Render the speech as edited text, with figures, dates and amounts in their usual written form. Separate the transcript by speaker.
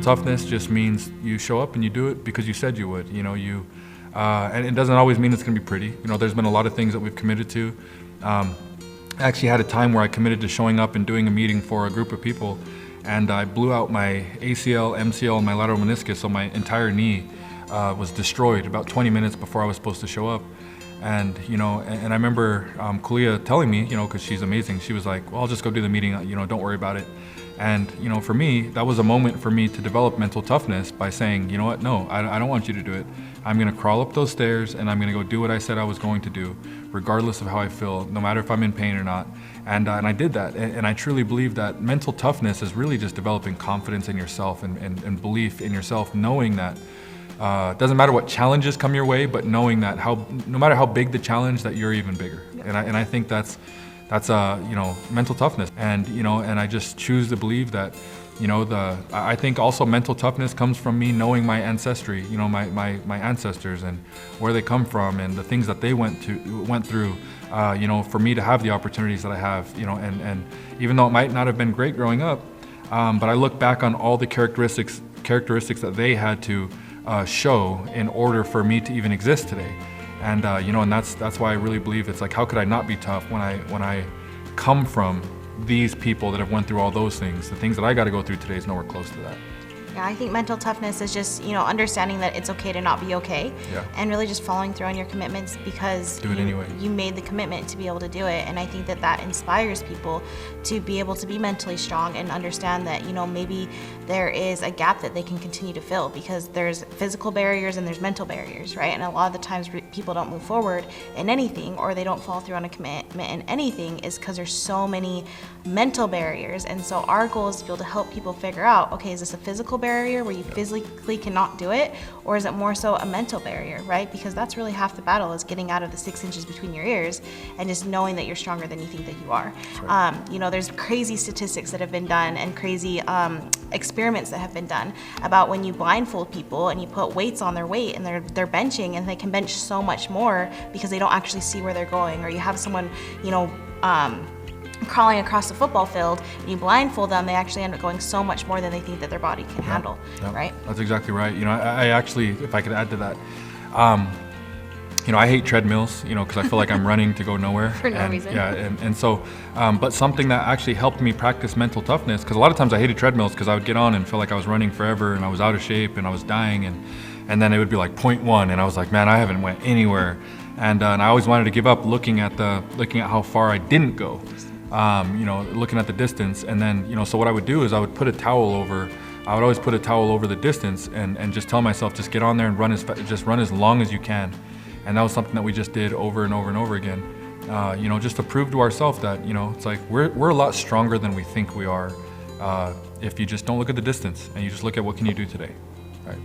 Speaker 1: toughness just means you show up and you do it because you said you would. And it doesn't always mean it's going to be pretty. There's been a lot of things that we've committed to. I actually had a time where I committed to showing up and doing a meeting for a group of people, and I blew out my ACL, MCL, and my lateral meniscus, so my entire knee was destroyed about 20 minutes before I was supposed to show up. And I remember Kulia telling me, because she's amazing, she was like, well, I'll just go do the meeting, don't worry about it. And for me, that was a moment for me to develop mental toughness by saying, you know what, no, I don't want you to do it. I'm gonna crawl up those stairs and I'm gonna go do what I said I was going to do, regardless of how I feel, no matter if I'm in pain or not. And I did that, and I truly believe that mental toughness is really just developing confidence in yourself and belief in yourself, knowing that it doesn't matter what challenges come your way, but knowing that no matter how big the challenge, that you're even bigger. Yeah. And I think that's mental toughness. And and I just choose to believe that I think also mental toughness comes from me knowing my ancestry, my ancestors and where they come from and the things that they went through. For me to have the opportunities that I have, and even though it might not have been great growing up, but I look back on all the characteristics that they had to show in order for me to even exist today. And and that's why I really believe it's like, how could I not be tough when I come from these people that have went through all those things? The things that I got to go through today is nowhere close to that.
Speaker 2: Yeah, I think mental toughness is just, understanding that it's okay to not be okay. Yeah. And really just following through on your commitments because you made the commitment to be able to do it. And I think that inspires people to be able to be mentally strong and understand that, maybe there is a gap that they can continue to fill, because there's physical barriers and there's mental barriers, right? And a lot of the times people don't move forward in anything, or they don't follow through on a commitment in anything, is because there's so many mental barriers. And so our goal is to be able to help people figure out, okay, is this a physical barrier where you physically cannot do it, or is it more so a mental barrier, right? Because that's really half the battle, is getting out of the 6 inches between your ears and just knowing that you're stronger than you think that you are. Right. There's crazy statistics that have been done and crazy experiments that have been done about when you blindfold people and you put weights on their weight and they're benching, and they can bench so much more because they don't actually see where they're going. Or you have someone, crawling across the football field, and you blindfold them, they actually end up going so much more than they think that their body can handle, right? That's
Speaker 1: exactly right. I actually, if I could add to that, I hate treadmills, because I feel like I'm running to go nowhere.
Speaker 2: For no reason.
Speaker 1: Yeah, and so, but something that actually helped me practice mental toughness, because a lot of times I hated treadmills because I would get on and feel like I was running forever and I was out of shape and I was dying, and then it would be like 0.1 and I was like, man, I haven't went anywhere. And I always wanted to give up looking at how far I didn't go. Looking at the distance, and then, so what I would do is I would always put a towel over the distance and just tell myself, just get on there and run as long as you can. And that was something that we just did over and over and over again, just to prove to ourselves that, it's like we're a lot stronger than we think we are, if you just don't look at the distance and you just look at what can you do today, right?